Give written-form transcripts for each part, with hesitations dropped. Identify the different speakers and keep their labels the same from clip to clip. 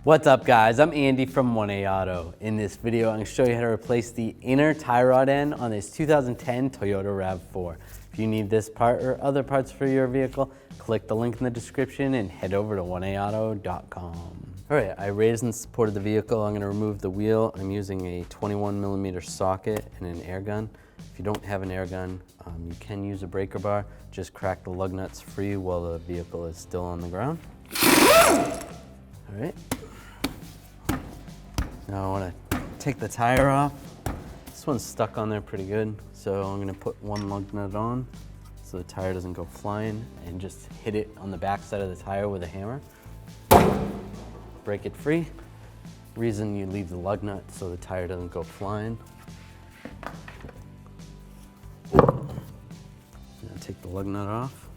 Speaker 1: What's up guys, I'm Andy from 1A Auto. In this video, I'm going to show you how to replace the inner tie rod end on this 2010 Toyota Rav4. If you need this part or other parts for your vehicle, click the link in the description and head over to 1aauto.com. Alright, I raised and supported the vehicle. I'm going to remove the wheel. I'm using a 21mm socket and an air gun. If you don't have an air gun, you can use a breaker bar. Just crack the lug nuts free while the vehicle is still on the ground. Alright. Now I want to take the tire off. This one's stuck on there pretty good, so I'm going to put one lug nut on so the tire doesn't go flying, and just hit it on the back side of the tire with a hammer. Break it free. Reason you leave the lug nut so the tire doesn't go flying. Now take the lug nut off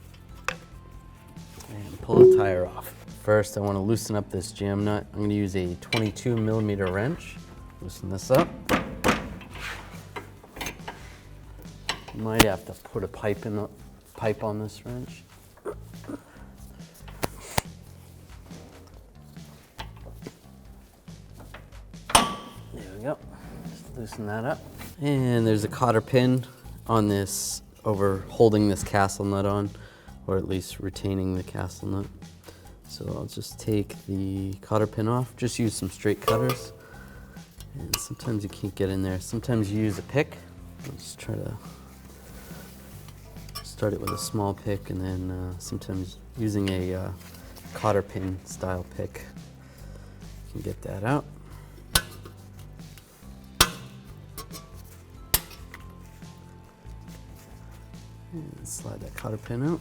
Speaker 1: and pull the tire off. First, I want to loosen up this jam nut. I'm going to use a 22mm wrench. Loosen this up. You might have to put a pipe on this wrench. There we go. Just loosen that up. And there's a cotter pin on this, over holding this castle nut on, or at least retaining the castle nut. So I'll just take the cotter pin off. Just use some straight cutters. And sometimes you can't get in there. Sometimes you use a pick. Let's try to start it with a small pick, and then sometimes using a cotter pin style pick, you can get that out. And slide that cotter pin out.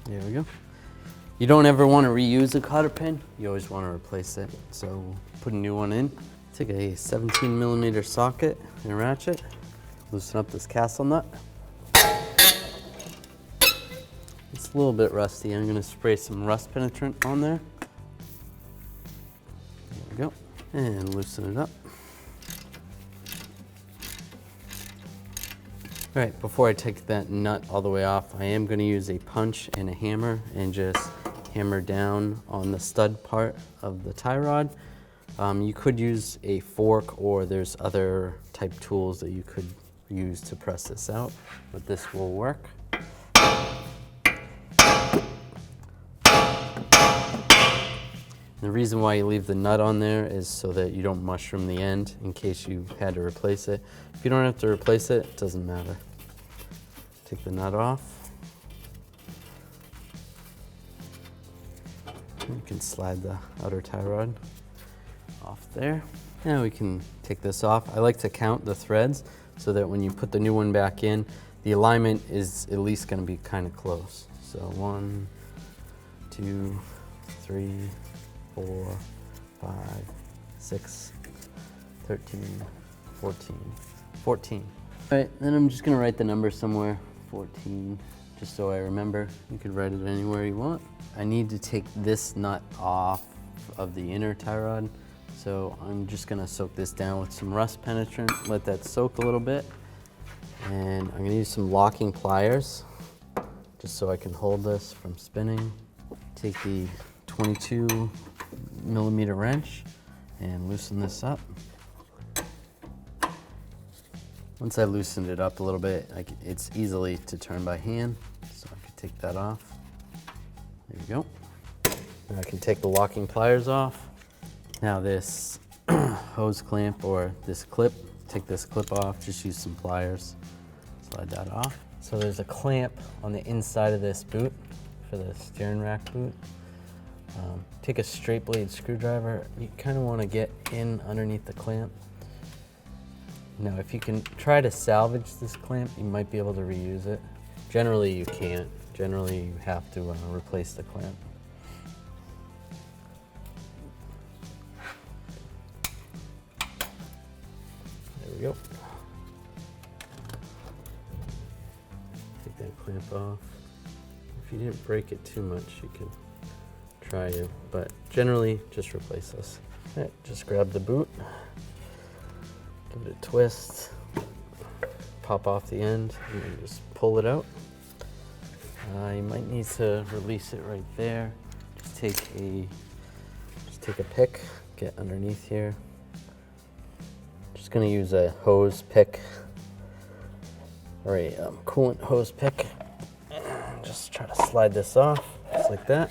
Speaker 1: There we go. You don't ever want to reuse a cotter pin. You always want to replace it. So put a new one in. Take a 17mm socket and ratchet. Loosen up this castle nut. It's a little bit rusty. I'm going to spray some rust penetrant on there. There we go. And loosen it up. All right, before I take that nut all the way off, I am going to use a punch and a hammer and just hammer down on the stud part of the tie rod. You could use a fork, or there's other type tools that you could use to press this out, but this will work. The reason why you leave the nut on there is so that you don't mushroom the end in case you had to replace it. If you don't have to replace it, it doesn't matter. Take the nut off. You can slide the outer tie rod off there. Now we can take this off. I like to count the threads so that when you put the new one back in, the alignment is at least going to be kind of close. So 1, 2, 3, 4, 5, 6, 13, 14. All right, then I'm just gonna write the number somewhere, 14, just so I remember. You could write it anywhere you want. I need to take this nut off of the inner tie rod, so I'm just gonna soak this down with some rust penetrant, let that soak a little bit, and I'm gonna use some locking pliers, just so I can hold this from spinning. Take the 22mm wrench and loosen this up. Once I loosened it up a little bit, it's easily to turn by hand, so I can take that off. There we go. Now I can take the locking pliers off. Now this hose clamp, or this clip, take this clip off, just use some pliers, slide that off. So there's a clamp on the inside of this boot for the steering rack boot. Take a straight blade screwdriver. You kind of want to get in underneath the clamp. Now, if you can try to salvage this clamp, you might be able to reuse it. Generally, you can't. Generally, you have to replace the clamp. There we go. Take that clamp off. If you didn't break it too much, you can try it, but generally just replace this. All right, just grab the boot, give it a twist, pop off the end, and then just pull it out. You might need to release it right there. Just take a pick, get underneath here. Just gonna use a hose pick, or a coolant hose pick. And just try to slide this off, just like that.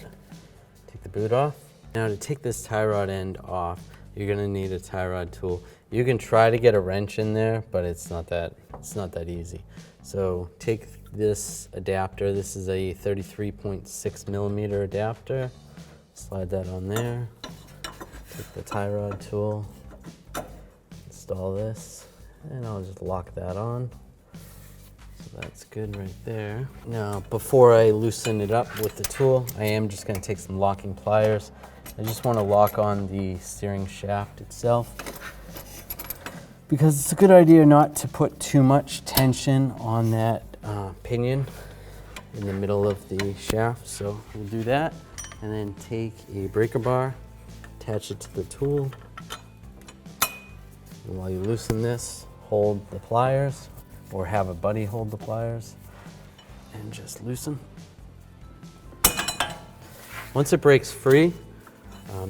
Speaker 1: Take the boot off. Now to take this tie rod end off, you're gonna need a tie rod tool. You can try to get a wrench in there, but it's not that easy. So take this adapter. This is a 33.6 millimeter adapter. Slide that on there. Take the tie rod tool, install this, and I'll just lock that on. So that's good right there. Now, before I loosen it up with the tool, I am just gonna take some locking pliers. I just wanna lock on the steering shaft itself, because it's a good idea not to put too much tension on that pinion in the middle of the shaft. So we'll do that, and then take a breaker bar, attach it to the tool. And while you loosen this, hold the pliers, or have a buddy hold the pliers, and just loosen. Once it breaks free,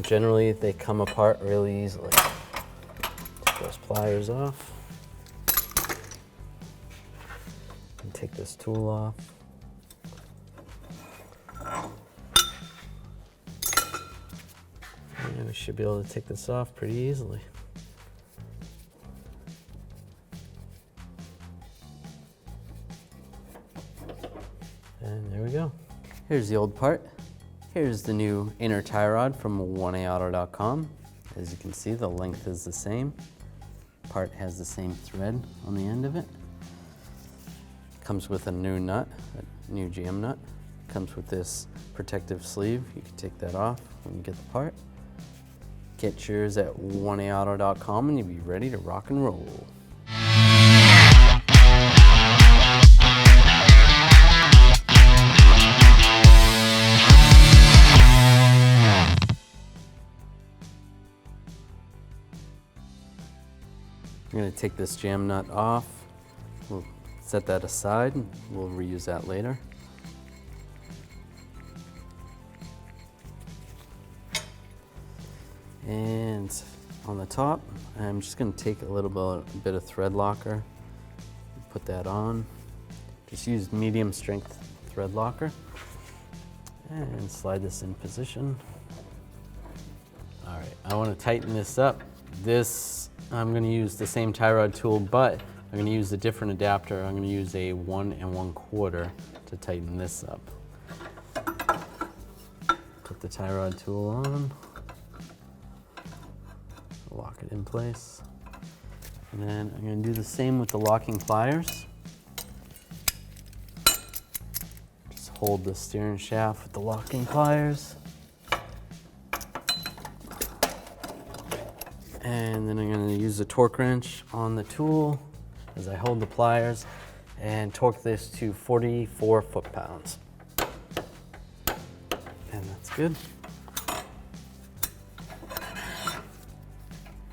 Speaker 1: generally they come apart really easily. Take those pliers off, and take this tool off. And we should be able to take this off pretty easily. And there we go. Here's the old part. Here's the new inner tie rod from 1aauto.com. As you can see, the length is the same. Part has the same thread on the end of it. Comes with a new nut, a new jam nut. Comes with this protective sleeve. You can take that off when you get the part. Get yours at 1aauto.com and you'll be ready to rock and roll. I'm going to take this jam nut off. We'll set that aside and we'll reuse that later. And on the top, I'm just going to take a bit of thread locker, put that on. Just use medium strength thread locker and slide this in position. All right, I want to tighten this up. I'm going to use the same tie rod tool, but I'm going to use a different adapter. I'm going to use a 1 1/4 to tighten this up. Put the tie rod tool on, lock it in place, and then I'm going to do the same with the locking pliers. Just hold the steering shaft with the locking pliers. And then I'm going to use the torque wrench on the tool as I hold the pliers and torque this to 44 foot-pounds. And that's good.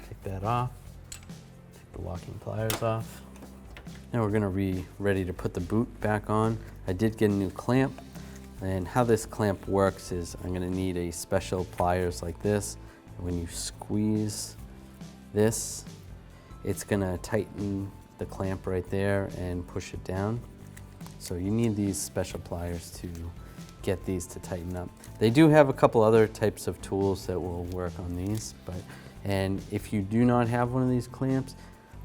Speaker 1: Take that off. Take the locking pliers off. Now we're going to be ready to put the boot back on. I did get a new clamp, and how this clamp works is I'm going to need a special pliers like this. And when you squeeze this, it's gonna tighten the clamp right there and push it down. So you need these special pliers to get these to tighten up. They do have a couple other types of tools that will work on these, and if you do not have one of these clamps,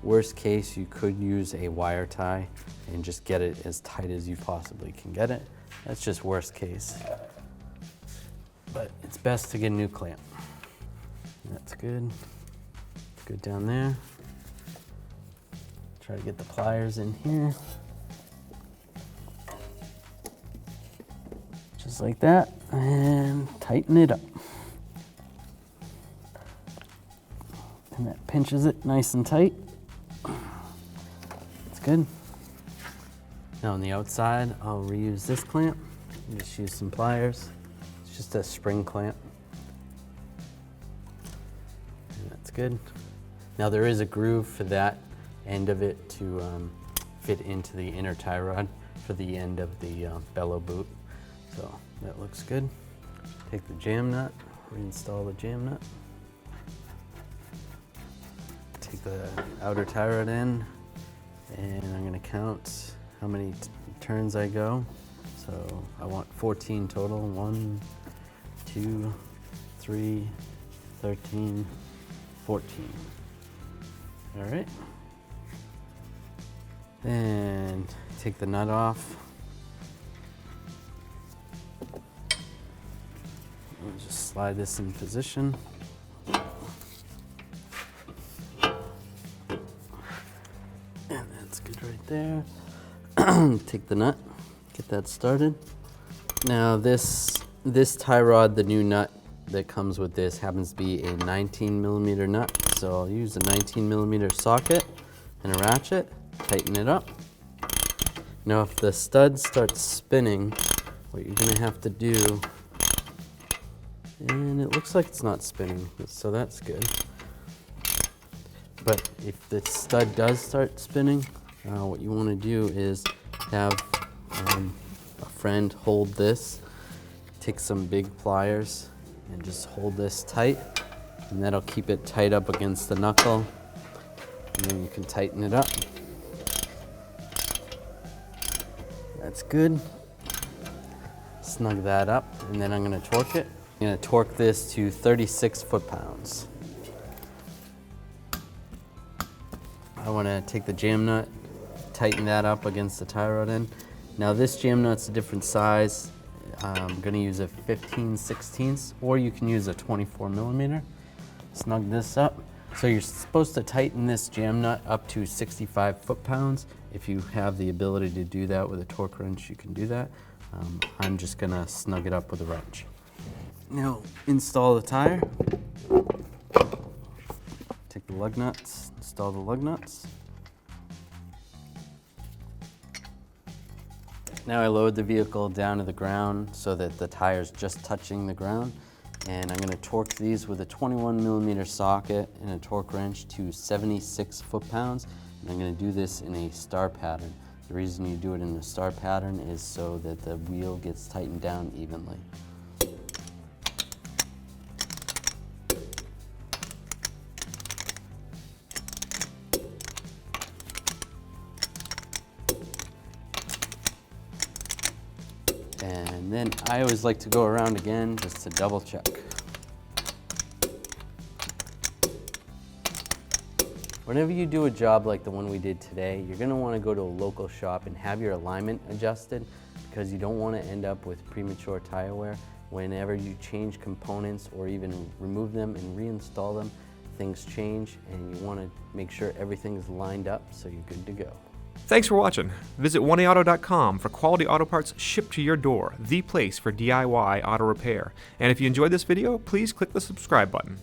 Speaker 1: worst case, you could use a wire tie and just get it as tight as you possibly can get it. That's just worst case. But it's best to get a new clamp. That's good. Good down there. Try to get the pliers in here. Just like that, and tighten it up. And that pinches it nice and tight. That's good. Now on the outside, I'll reuse this clamp. Just use some pliers. It's just a spring clamp. good. Now there is a groove for that end of it to fit into the inner tie rod for the end of the bellow boot. So that looks good. Take the jam nut, reinstall the jam nut. Take the outer tie rod in, and I'm going to count how many turns I go. So I want 14 total. 1, 2, 3, 13, 14. All right. Then take the nut off. We'll just slide this in position. And that's good right there. Take the nut, get that started. Now this tie rod, the new nut that comes with this, happens to be a 19mm nut. So I'll use a 19mm socket and a ratchet, tighten it up. Now if the stud starts spinning, what you're gonna have to do, and it looks like it's not spinning, so that's good. But if the stud does start spinning, what you want to do is have a friend hold this, take some big pliers and just hold this tight, and that'll keep it tight up against the knuckle, and then you can tighten it up. That's good. Snug that up, and then I'm going to torque it. I'm going to torque this to 36 foot-pounds. I want to take the jam nut, tighten that up against the tie rod end. Now this jam nut's a different size. I'm going to use a 15/16, or you can use a 24mm. Snug this up. So you're supposed to tighten this jam nut up to 65 foot-pounds. If you have the ability to do that with a torque wrench, you can do that. I'm just going to snug it up with a wrench. Now install the tire. Take the lug nuts, install the lug nuts. Now I load the vehicle down to the ground so that the tire's just touching the ground. And I'm going to torque these with a 21mm socket and a torque wrench to 76 foot-pounds. And I'm going to do this in a star pattern. The reason you do it in a star pattern is so that the wheel gets tightened down evenly. And then I always like to go around again just to double check. Whenever you do a job like the one we did today, you're going to want to go to a local shop and have your alignment adjusted, because you don't want to end up with premature tire wear. Whenever you change components or even remove them and reinstall them, things change, and you want to make sure everything is lined up so you're good to go.
Speaker 2: Thanks for watching. Visit 1AAuto.com for quality auto parts shipped to your door, the place for DIY auto repair. And if you enjoyed this video, please click the subscribe button.